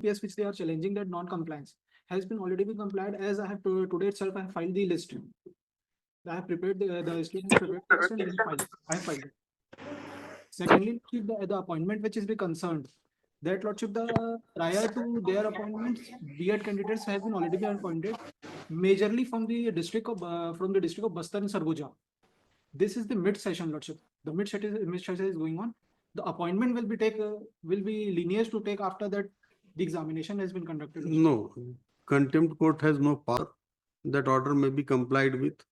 PS which they are challenging that non-compliance has been already been complied, as I have today itself I have filed the list. I have prepared the state has prepared the list and we filed. I have filed it. Secondly, the appointment which is be concerned, that lordship, the prior to their appointments, B.Ed candidates have been already been appointed, majorly from the district of Bastar and Sarguja. This is the mid session, lordship. The mid session is going on. The appointment will be lineage to take after that the examination has been conducted. lordship. No, contempt court has no power. That order may be complied with.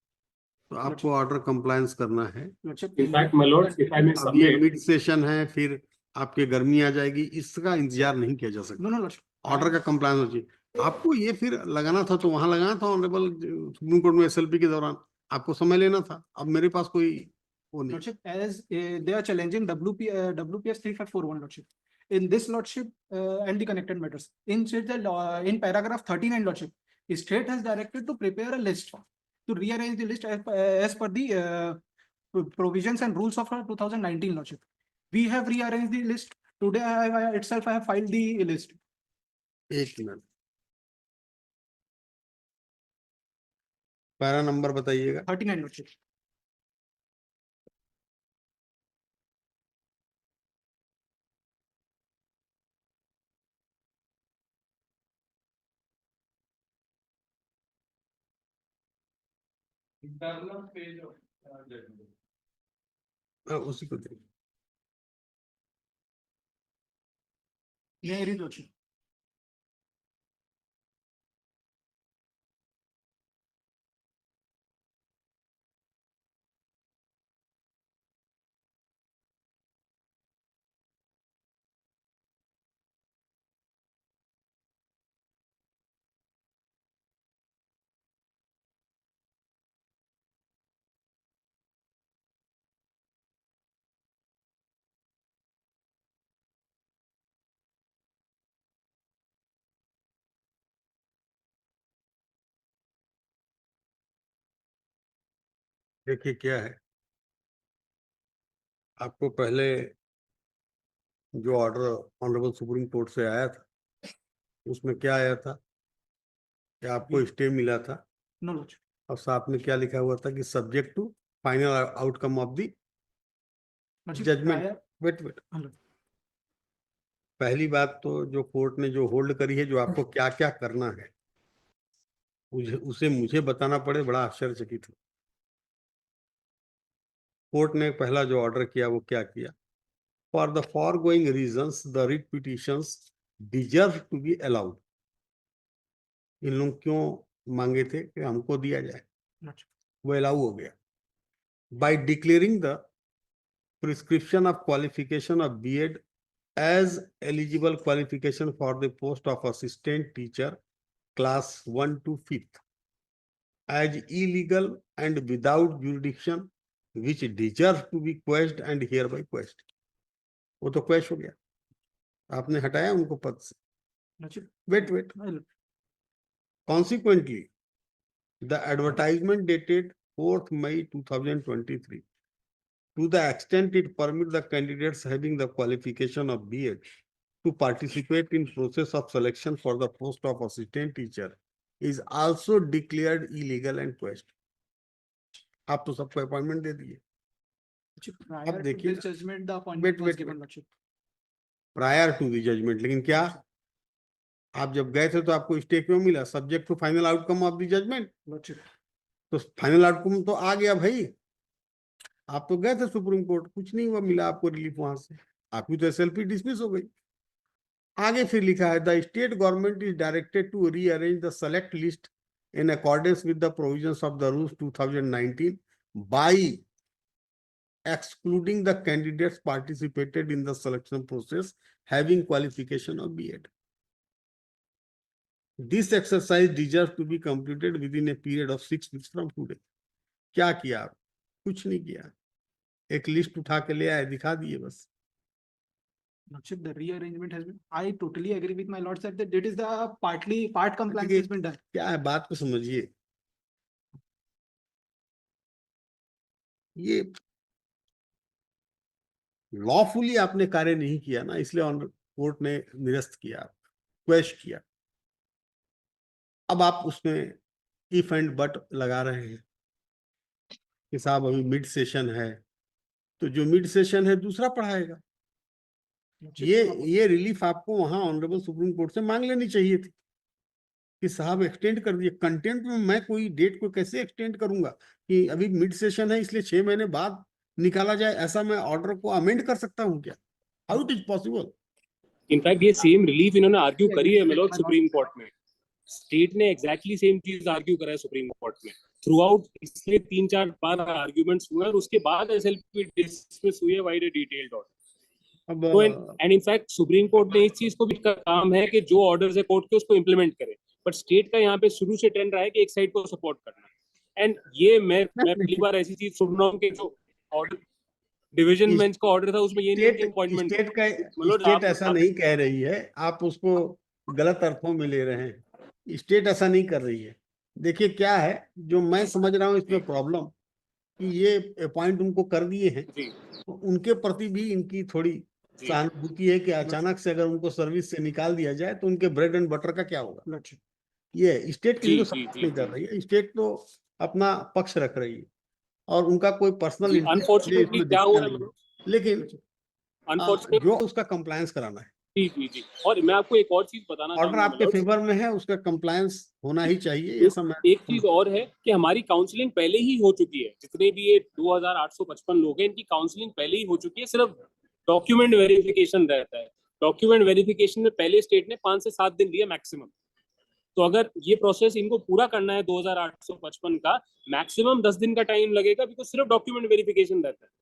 तो आपको order compliance करना है. In fact my lord, if I may अब ये submit, mid session है, फिर आपके गर्मी आ जाएगी, इसका इंतजार नहीं किया जा सकता. No, lordship. ऑर्डर का कंप्लायंस हो चाहिए. आपको ये फिर लगाना था तो वहां लगाना था ऑनरेबल सुप्रीम कोर्ट में एसएलपी के दौरान. आपको समय लेना था. अब मेरे पास कोई वो नहीं. Lordship, as they are challenging WPS 3541, lordship. In this, lordship, and the connected matters. In paragraph 39, lordship, state has directed to prepare a list to rearrange the list as per the provisions and rules of 2019, lordship. We have rearranged the list. Today I have filed the list. एक minute, para number बताइएगा. 39, lordship. उसी को देखिए. There is, lordship. देखिए क्या है, आपको पहले जो ऑर्डर ऑनरेबल सुप्रीम कोर्ट से आया था, उसमें क्या आया था कि आपको स्टे मिला था. No, lordship. और साथ में क्या लिखा हुआ था कि subject to final outcome of the Lordship, judgment. prior- wait, Hello. पहली बात तो जो कोर्ट ने जो होल्ड करी है, जो आपको क्या क्या करना है, उसे मुझे बताना पड़े, बड़ा आश्चर्यचकित हूं. कोर्ट ने पहला जो ऑर्डर किया वो क्या किया? For the foregoing reasons the writ petitions deserve to be allowed. इन लोग क्यों मांगे थे कि हमको दिया जाए, Lordship. वो अलाउ हो गया. By declaring the prescription of qualification of BEd as eligible qualification for the post of assistant teacher class 1 to 5th as illegal and without jurisdiction which deserves to be quashed and hereby quashed. वो तो क्वेश हो गया, आपने हटाया उनको पद से. Lordship. Wait, Hello. consequently the advertisement dated 4th May 2023, to the extent it permits the candidates having the qualification of BEd to participate in process of selection for the post of assistant teacher, is also declared illegal and quashed. आप तो सबको appointment दे दिए. Lordship, prior to देखिए this judgment, the appointment was wait. given, lordship. Prior to the judgment, लेकिन क्या आप जब गए थे तो आपको स्टे क्यों मिला? Subject to final outcome of the judgment. Lordship. तो फाइनल आउटकम तो आ गया भाई. आप तो गए थे सुप्रीम कोर्ट, कुछ नहीं हुआ, मिला आपको रिलीफ वहां से, आपकी तो एसएलपी डिसमिस हो गई. आगे फिर लिखा है the state government is directed to rearrange the select list in accordance with the provisions of the rules 2019 by excluding the candidates participated in the selection process having qualification of BEd. This exercise deserves to be completed within a period of 6 weeks from today. क्या किया आप? कुछ नहीं किया. एक list उठा के ले आए, दिखा दिए बस. Lordship, the rearrangement has been. I totally agree with my lord, sir, that it is the part compliance has been done. क्या है, बात को समझिए. ये लॉफुली आपने कार्य नहीं किया ना, इसलिए कोर्ट ने निरस्त किया. रिक्वेस्ट किया। अब आप उसमें इफ एंड बट लगा रहे हैं कि साहब अभी मिड सेशन है, तो जो मिड सेशन है दूसरा पढ़ाएगा। ये रिलीफ आपको वहां ऑनरेबल सुप्रीम कोर्ट से मांग लेनी चाहिए थी कि साहब एक्सटेंड कर दिए। कंटेंट में मैं कोई डेट को कैसे एक्सटेंड करूंगा कि अभी मिड सेशन है इसलिए 6 महीने बाद निकाला जाए, ऐसा मैं ऑर्डर को अमेंड कर सकता हूं क्या? How it is possible? In fact ये सेम रिलीफ इन्होंने आर्ग्यू करी है मेलोड सुप्रीम कोर्ट में। स्टेट ने एग्जैक्टली सेम चीज आर्ग्यू करा है सुप्रीम कोर्ट में थ्रू आउट। इसलिए 3-4 बार आर्ग्यूमेंट्स हुए और उसके बाद एसएलपी डिसमिस हुई है वाइड डिटेल्ड ऑर्डर। अब तो एंड इनफैक्ट सुप्रीम कोर्ट ने इस चीज को भी का काम है कि जो ऑर्डर्स है कोर्ट के उसको इंप्लीमेंट करे। बट स्टेट का यहाँ पे शुरू से ट्रेंड रहा है कि एक साइड को सपोर्ट करना। एंड ये मैं पहली बार ऐसी चीज सुन रहा हूँ कि जो ऑर्डर डिवीजन बेंच का ऑर्डर था उसमें ये नहीं कि अपॉइंटमेंट। स्टेट ऐसा नहीं कह रही है, आप उसको गलत अर्थों में ले रहे हैं। स्टेट ऐसा नहीं कर रही है। देखिए क्या है, जो मैं समझ रहा हूँ इसमें प्रॉब्लम कि ये अपॉइंट उनको कर दिए हैं, तो उनके प्रति भी इनकी थोड़ी सहानुभूति है कि अचानक से अगर उनको सर्विस से निकाल दिया जाए तो उनके ब्रेड एंड बटर का क्या होगा। ये स्टेट किसी को सपोर्ट नहीं कर रही है, स्टेट तो अपना पक्ष रख रही है और उनका कोई पर्सनल इंटरेस्ट अनफॉर्चुनेटली क्या हुआ है, लेकिन अनफॉर्चुनेटली जो उसका कंप्लायंस कराना है, जी। और मैं आपको एक और चीज बताना ऑर्डर चाहूंगा आपके फेवर में है, उसका कंप्लायंस होना ही चाहिए। ऐसा मैं एक चीज और है कि हमारी काउंसलिंग पहले ही हो चुकी है। जितने भी ये 2855 लोग हैं इनकी काउंसलिंग पहले ही हो चुकी है। सिर्फ डॉक्यूमेंट वेरिफिकेशन रहता है। डॉक्यूमेंट वेरिफिकेशन में पहले स्टेट ने 5 से 7 दिन दिया मैक्सिमम। तो अगर ये प्रोसेस इनको पूरा करना है 2855 का, मैक्सिमम 10 दिन का टाइम लगेगा बिकॉज सिर्फ डॉक्यूमेंट वेरिफिकेशन रहता है।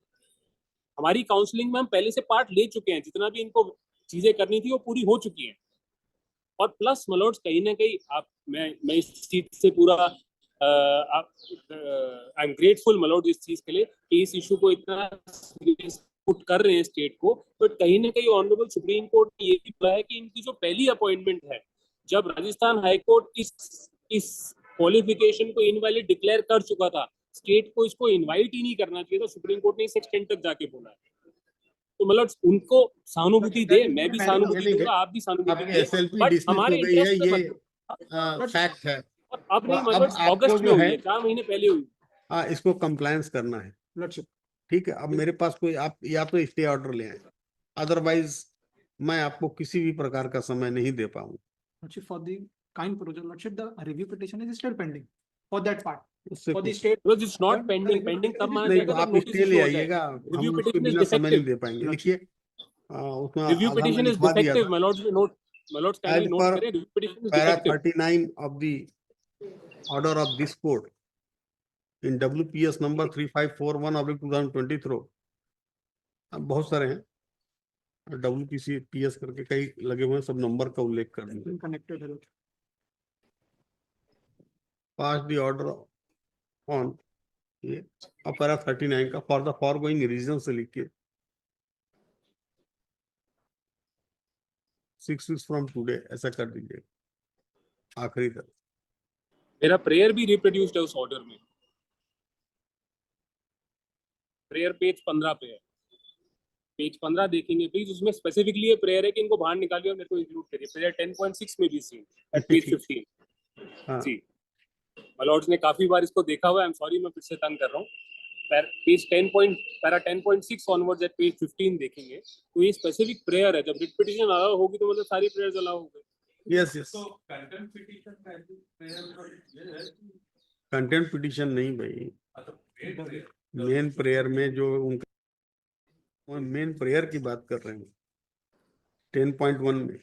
हमारी काउंसलिंग में हम पहले से पार्ट ले चुके हैं। जितना भी इनको चीजें करनी थी वो पूरी हो चुकी हैं। और प्लस मलोड्स कहीं ना कहीं आप मैं इस चीज से पूरा आई एम ग्रेटफुल मलोड इस चीज के लिए कि इस इशू को इतना पुट कर रहे हैं स्टेट को। बट कहीं ना कहीं ऑनरेबल सुप्रीम कोर्ट ने ये भी बोला है कि इनकी जो पहली अपॉइंटमेंट है, जब राजस्थान हाईकोर्ट इस क्वालिफिकेशन को इनवैलिड डिक्लेयर कर चुका था, स्टेट को इसको इनवाइट ही नहीं करना चाहिए था। सुप्रीम कोर्ट ने इस एक्सटेंड तक जाके बोला है। तो मतलब उनको सहानुभूति दे, मैं भी सहानुभूति दूंगा, आप भी सहानुभूति आपकी दे, एसएलपी बट डिसमिस हमारे हो गई है, इंटरेस्ट पे ये मत। फैक्ट है। और अब तो नहीं अब मतलब आपको अगस्त में जो हुई है है, 4 महीने पहले हुई। इसको कंप्लायंस करना है। ठीक है, अब मेरे पास कोई, आप या तो स्टे ऑर्डर ले आए, अदरवाइज मैं आपको किसी भी प्रकार का समय नहीं दे पाऊंगा। For the kind project, Lordship, the review petition is still pending for that part. उससे For the कुछ state, because it's not the pending. review pending तब petition is माना नहीं, जाएगा तो जब आप नोटिस स्टे ले इशू हो जाए। आइएगा, रिव्यू हम उसके पिटिशन इज बिना समय नहीं डिफेक्टिव। दे पाएंगे। लिखिए, उसमें रिव्यू आधा मैं पिटिशन इज लिखवा दिया डिफेक्टिव। था। मलॉर्ड्स में नोट, मलॉर्ड्स काइंडली एज नोट पर करें, review petition is para defective. 39 of the order of this court in WPS number 3541/2023, अब बहुत सारे हैं, WPS करके कई लगे हुए हैं, सब नंबर का उल्लेख कर दिया। connected है। पास द ऑर्डर ऑन ये, अब पैरा 39 का फॉर द फॉरगोइंग रीजन से लिखिए 6 weeks फ्रॉम टुडे, ऐसा कर दीजिए आखिरी तक। मेरा प्रेयर भी रिप्रोड्यूस्ड है उस ऑर्डर में। प्रेयर पेज 15 पे है। पेज 15 देखेंगे प्लीज, उसमें स्पेसिफिकली ये प्रेयर है कि इनको बाहर निकालिए और मेरे को इंक्लूड करिए। प्रेयर 10.6 में भी सीन एट पेज 15। हाँ, जी, मलॉर्ड्स ने काफी बार इसको देखा हुआ है। आई एम सॉरी, मैं फिर से तंग कर रहा हूँ। Page 10 point para 10.6 onwards at page 15 देखेंगे तो ये स्पेसिफिक प्रेयर है। जब रिट पिटीशन अलाउ होगी तो मतलब सारी प्रेयर्स अलाउ हो गई। यस, कंटेंट पिटिशन नहीं भाई, मेन प्रेयर में जो उनका मेन प्रेयर की बात कर रहे हैं 10.1 में।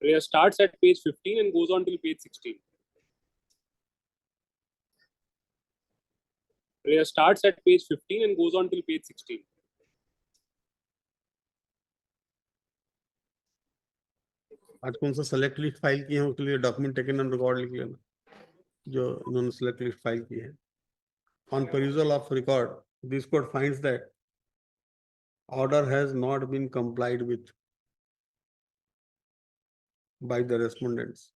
Prayer starts at page 15 and goes on till page 16. Prayer starts at page 15 and goes on till page 16. आज कौन सा सेलेक्ट लिस्ट फाइल किए हैं उसके लिए डॉक्यूमेंट टेकन ऑन रिकॉर्ड लिख लेना, जो इन्होंने सेलेक्ट लिस्ट फाइल की है। On perusal of record, this court finds that order has not been complied with by the respondents.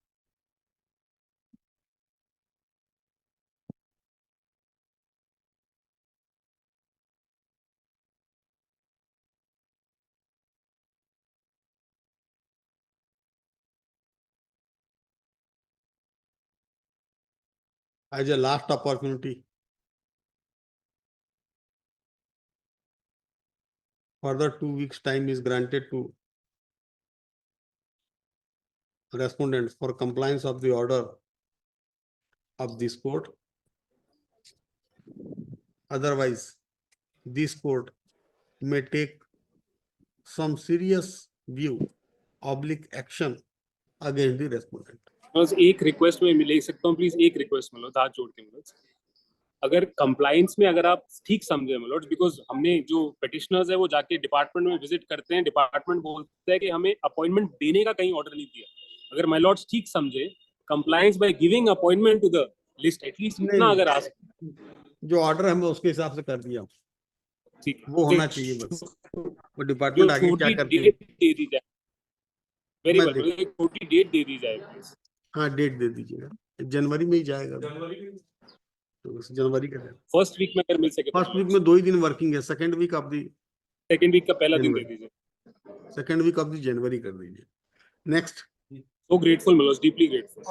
as a last opportunity. Further 2 weeks time is granted to respondents for compliance of the order of this court. Otherwise, this court may take some serious view, oblique action against the respondent. बस एक request में ले सकता हूँ please, एक request Manoj, हाथ जोड़ के मनोज, अगर कंप्लायंस में अगर आप ठीक समझे मनोज, बिकॉज हमने जो पेटिशनर्स है वो जाके डिपार्टमेंट में विजिट करते हैं, डिपार्टमेंट बोलता है कि हमें अपॉइंटमेंट देने का कहीं ऑर्डर नहीं दिया. अगर माय लॉर्ड्स ठीक समझे, compliance by giving appointment to the list, at least इतना अगर आ जो ऑर्डर है मैं उसके हिसाब से कर दिया, ठीक वो होना चाहिए बस. वो डिपार्टमेंट आगे क्या करती है, डेट दे दी जाए, वेरी मैं वेल, एक छोटी डेट दे दी जाए प्लीज. हाँ डेट दे दीजिएगा, जनवरी में ही जाएगा. तो बस जनवरी का फर्स्ट वीक में अगर मिल सके, फर्स्ट वीक में 2 ही दिन वर्किंग है. Second week of the second week का पहला दिन दे दीजिए. Second week of the January कर दीजिए. Next. So grateful Manoj, deeply grateful.